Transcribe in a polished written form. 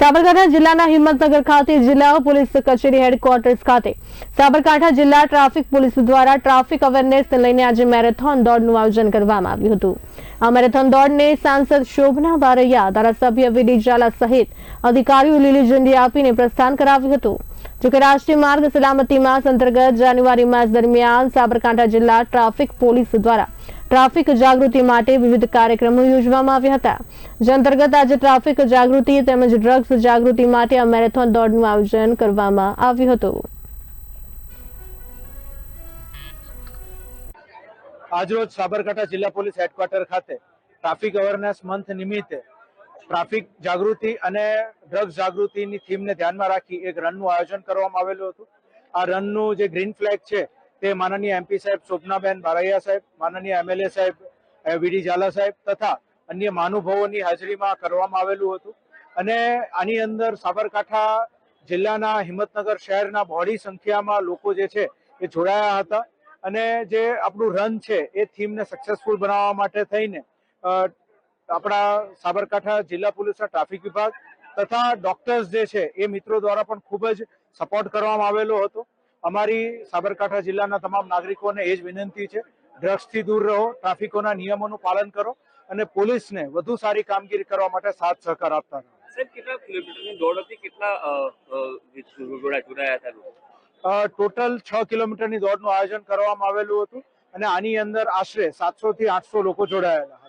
સાબરકાંઠા જિલ્લાના હિંમતનગર ખાતે જિલ્લા પોલીસ કચેરી હેડક્વાર્ટર્સ ખાતે સાબરકાંઠા જિલ્લા ટ્રાફિક પોલીસ દ્વારા ટ્રાફિક અવેરનેસને લઈને આજે મેરેથોન દોડનું આયોજન કરવામાં આવ્યું હતું। આ મેરેથોન દોડને સાંસદ શોભના બારૈયા, ધારાસભ્ય વીડી ઝાલા સહિત અધિકારીઓ લીલી ઝંડી આપીને પ્રસ્થાન કરાવ્યું હતું। જોકે રાષ્ટ્રીય માર્ગ સલામતી માસ અંતર્ગત જાન્યુઆરી માસ દરમિયાન સાબરકાંઠા જિલ્લા ટ્રાફિક પોલીસ દ્વારા ટ્રાફિક જાગૃતિ માટે વિવિધ કાર્યક્રમો યોજવામાં આવ્યા હતા। જે અંતર્ગત આજે ટ્રાફિક જાગૃતિ તેમજ ડ્રગ્સ જાગૃતિ માટે આ મેરેથોન દોડનું આયોજન કરવામાં આવ્યું હતું। આજરોજ સાબરકાંઠા જિલ્લા પોલીસ હેડક્વાર્ટર ખાતે ટ્રાફિક અવેરનેસ મંથ નિમિત્તે ટ્રાફિક જાગૃતિ અને ડ્રગ્સ જાગૃતિની થીમને ધ્યાનમાં રાખી એક રનનું આયોજન કરવામાં આવેલું હતું। આ રનનું જે ગ્રીન ફ્લેગ છે તે માનનીય એમપી સાહેબ શોભનાબેન બારૈયા સાહેબ, માનનીય એમએલએ સાહેબ વીડી ઝાલા સાહેબ તથા અન્ય મહાનુભાવોની હાજરીમાં કરવામાં આવેલું હતું। અને આની અંદર સાબરકાંઠા જિલ્લાના હિંમતનગર શહેરના બહોળી સંખ્યામાં લોકો જે છે એ જોડાયા હતા। અને જે આપણું રન છે એ થીમને સક્સેસફુલ બનાવવા માટે થઈને આપણા સાબરકાંઠા જિલ્લા પોલીસના ટ્રાફિક વિભાગ તથા ડોક્ટર્સ જે છે એ મિત્રો દ્વારા પણ ખૂબ જ સપોર્ટ કરવામાં આવેલો હતો। અમારી સાબરકાંઠા જિલ્લાના તમામ નાગરિકોને એ જ વિનંતી છે, ડ્રગ્સથી દૂર રહો, ટ્રાફિકોના નિયમોનું પાલન કરો અને પોલીસને વધુ સારી કામગીરી કરવા માટે સાથ સહકાર આપતા રહો। સાહેબ, કેટલા કિલોમીટરની દોડ હતી? કેટલા જોડાયા હતા લોકો? ટોટલ 6 કિલોમીટરની દોડનું આયોજન કરવામાં આવેલું હતું અને આની અંદર આશરે 700 થી 800 લોકો જોડાયેલા।